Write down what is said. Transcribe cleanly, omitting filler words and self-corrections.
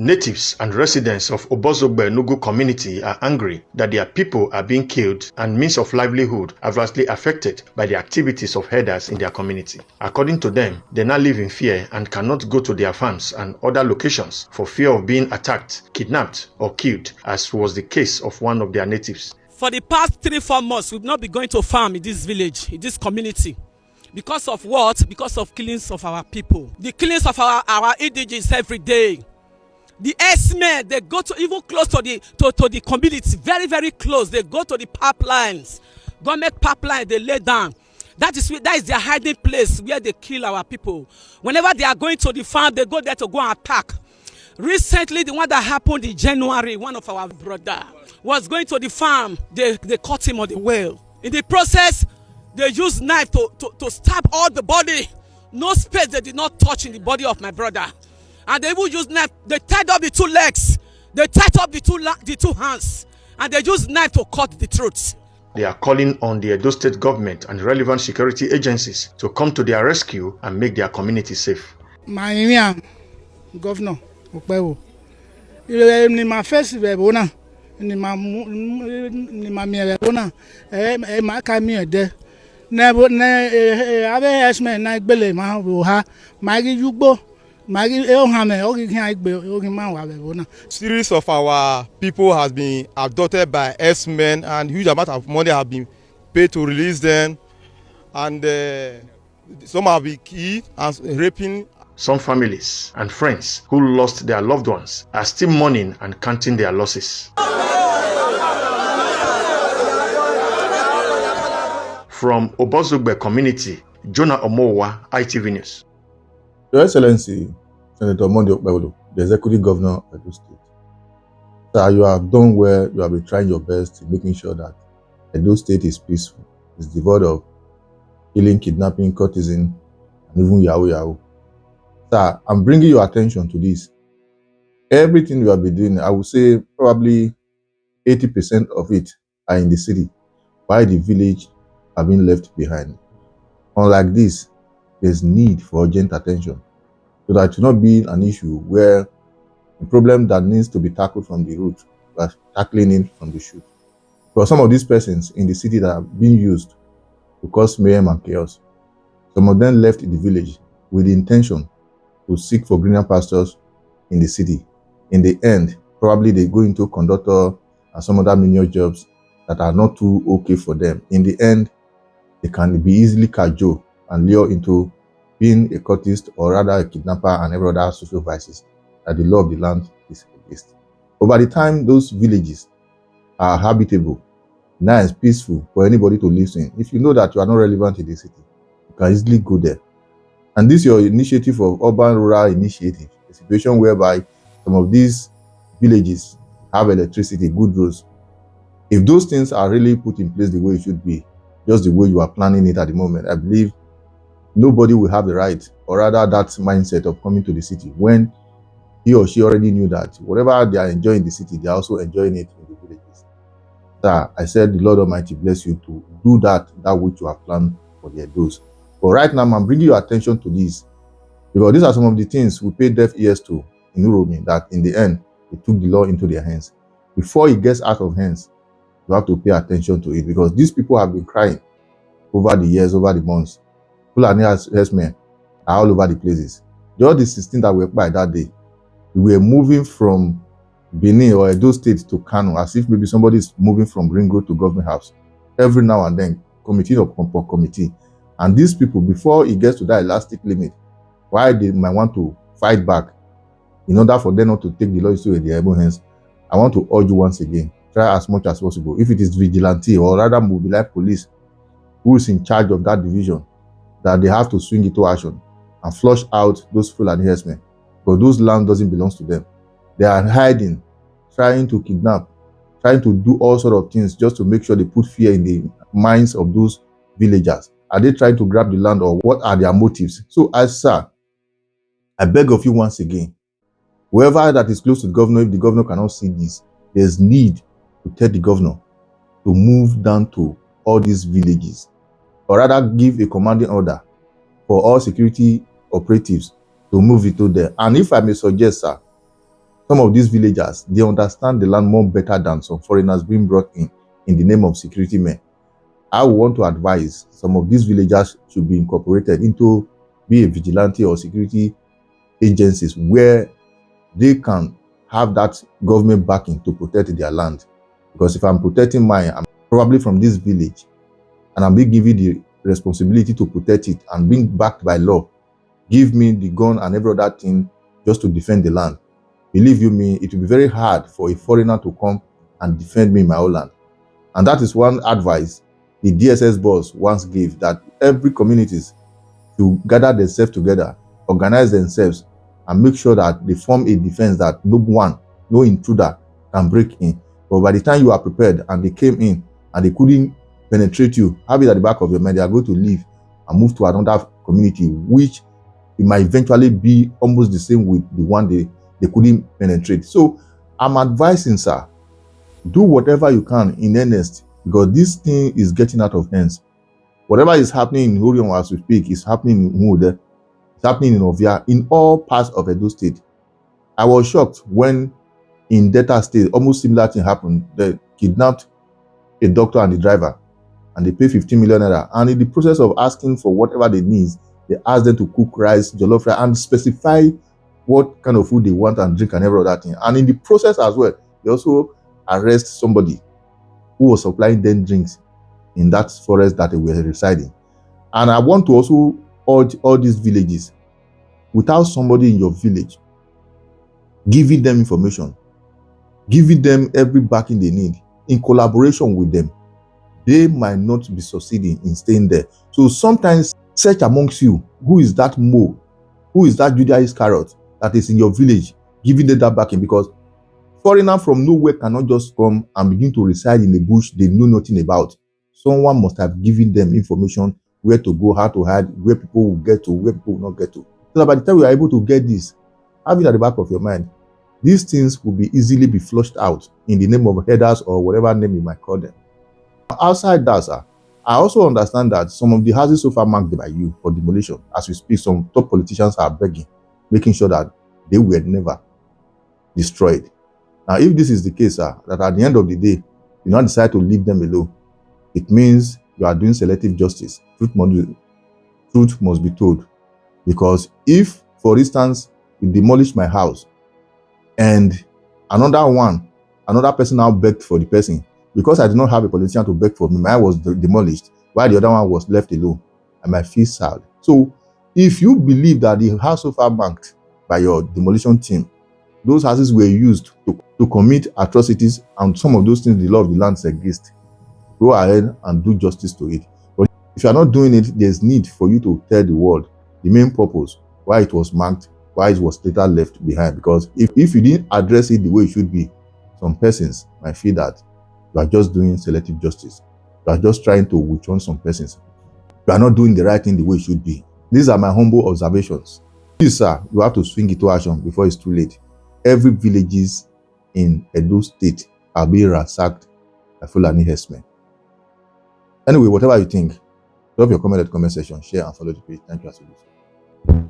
Natives and residents of Obozogbe Nugu community are angry that their people are being killed and means of livelihood adversely affected by the activities of herders in their community. According to them, they now live in fear and cannot go to their farms and other locations for fear of being attacked, kidnapped, or killed, as was the case of one of their natives. For the past 3-4 months, we've not been going to farm in this village, in this community. Because of what? Because of killings of our people. The killings of our indigenous every day. The herdsmen, they go to even close to the community, very, very close. They go to the pipelines, government pipeline, they lay down. That is their hiding place where they kill our people. Whenever they are going to the farm, they go there to go and attack. Recently, the one that happened in January, one of our brother was going to the farm. They caught him on the well. In the process, they used knife to stab all the body. No space they did not touch in the body of my brother. And they even used knife. They tied up the 2 legs. They tied up the two hands. And they used knife to cut the throats. They are calling on the Edo State government and relevant security agencies to come to their rescue and make their community safe. My governor, ni ma first bebona ni ma bebona ma ka mi ede na ave herdsmen na gbele ma ro ha ma ri yugbo ma ri e o ha me o ri kan igbe o ri ma wa bebona. Series of our people has been abducted by herdsmen and huge amount of money have been paid to release them, and some have been killed and raping. Some families and friends who lost their loved ones are still mourning and counting their losses. From Obozogbe community, Jonah Omowa, ITV News. Your Excellency, Senator Monday Okpebolo, the Executive Governor of Edo State. Sir, you have done well. You have been trying your best in making sure that Edo State is peaceful, is devoid of killing, kidnapping, courtesan, and even yahoo. Sir, I'm bringing your attention to this. Everything you have been doing, I would say probably 80% of it are in the city, while the village have been left behind. Unlike this, there's need for urgent attention so that it will not be an issue where a problem that needs to be tackled from the root, but tackling it from the shoot. For some of these persons in the city that have been used to cause mayhem and chaos, some of them left the village with the intention to seek for greener pastures in the city. In the end, probably they go into conductor and some other menial jobs that are not too okay for them. In the end, they can be easily cajoled and lure into being a cultist or rather a kidnapper and every other social vices that the law of the land is against. But by the time those villages are habitable, nice, peaceful for anybody to live in, if you know that you are not relevant in the city, you can easily go there. And this is your initiative of urban rural initiative, a situation whereby some of these villages have electricity, good roads. If those things are really put in place the way it should be, just the way you are planning it at the moment, I believe nobody will have the right, or rather that mindset of coming to the city when he or she already knew that whatever they are enjoying in the city, they are also enjoying it in the villages. That I said, the Lord Almighty bless you to do that which you have planned for their doors. But right now, I'm bringing your attention to this because these are some of the things we pay deaf ears to in Uromi, that in the end, they took the law into their hands. Before it gets out of hands, you have to pay attention to it because these people have been crying over the years, over the months. Fulani herdsmen are all over the places. Just the 16 that were by that day, we were moving from Benin or Edo State to Kano as if maybe somebody is moving from Ring Road to Government House. Every now and then, committee upon committee. And these people, before it gets to that elastic limit, why they might want to fight back, in order for them not to take the law into their own hands, I want to urge you once again, try as much as possible. If it is vigilante or rather mobilize police who is in charge of that division, that they have to swing into action and flush out those Fulani herdsmen, because those land doesn't belong to them. They are hiding, trying to kidnap, trying to do all sort of things just to make sure they put fear in the minds of those villagers. Are they trying to grab the land, or what are their motives? So, sir, I beg of you once again, whoever that is close to the governor, if the governor cannot see this, there's need to tell the governor to move down to all these villages, or rather give a commanding order for all security operatives to move into there. And if I may suggest, sir, Some of these villagers, they understand the land more better than some foreigners being brought in the name of security men. I would want to advise some of these villagers should be incorporated into be a vigilante or security agencies where they can have that government backing to protect their land. Because if I'm protecting mine, I'm probably from this village, and I'm being given the responsibility to protect it and being backed by law, give me the gun and every other thing just to defend the land. Believe you me, it will be very hard for a foreigner to come and defend me in my own land. And that is one advice the DSS boss once gave, that every communities to gather themselves together, organize themselves, and make sure that they form a defense that no intruder can break in. But by the time you are prepared and they came in and they couldn't penetrate you, have it at the back of your mind, they are going to leave and move to another community, which it might eventually be almost the same with the one they couldn't penetrate. So I'm advising, sir, do whatever you can in earnest, because this thing is getting out of hands. Whatever is happening in Orion as we speak is happening in Umude, it's happening in Ovia, in all parts of Edo State. I was shocked when in Delta State, almost similar thing happened. They kidnapped a doctor and the driver, and they pay 15 million naira. And in the process of asking for whatever they need, they ask them to cook rice, jollof rice, and specify what kind of food they want and drink and every other thing. And in the process as well, they also arrest somebody who was supplying them drinks in that forest that they were residing. And I want to also urge all these villages, without somebody in your village giving them information, giving them every backing they need, in collaboration with them, they might not be succeeding in staying there. So sometimes search amongst you, who is that Mo, who is that Judas Iscariot that is in your village, giving them that backing, because foreigner from nowhere cannot just come and begin to reside in the bush they know nothing about. Someone must have given them information, where to go, how to hide, where people will get to, where people will not get to. So that by the time we are able to get this, have it at the back of your mind, these things will be easily be flushed out in the name of headers or whatever name you might call them. Outside that, sir, I also understand that some of the houses so far marked by you for demolition, as we speak, some top politicians are begging, making sure that they were never destroyed. Now, if this is the case, sir, that at the end of the day, you not decide to leave them alone, it means you are doing selective justice. Truth must be told. Because if, for instance, you demolish my house and another person now begged for the person, because I did not have a politician to beg for me, mine was demolished, while the other one was left alone, I might feel sad. So if you believe that the house so far marked by your demolition team, those houses were used to commit atrocities, and some of those things the law of the land against, go ahead and do justice to it. But if you are not doing it, there's need for you to tell the world the main purpose, why it was marked, why it was later left behind. Because if you didn't address it the way it should be, some persons might feel that you are just doing selective justice. You are just trying to witch on some persons. You are not doing the right thing the way it should be. These are my humble observations. Please, sir, you have to swing it to action before it's too late. Every villages in Edo State are being ransacked by fulani herdsmen. Anyway, whatever you think, drop your comment at the comment section, share and follow the page. Thank you as always.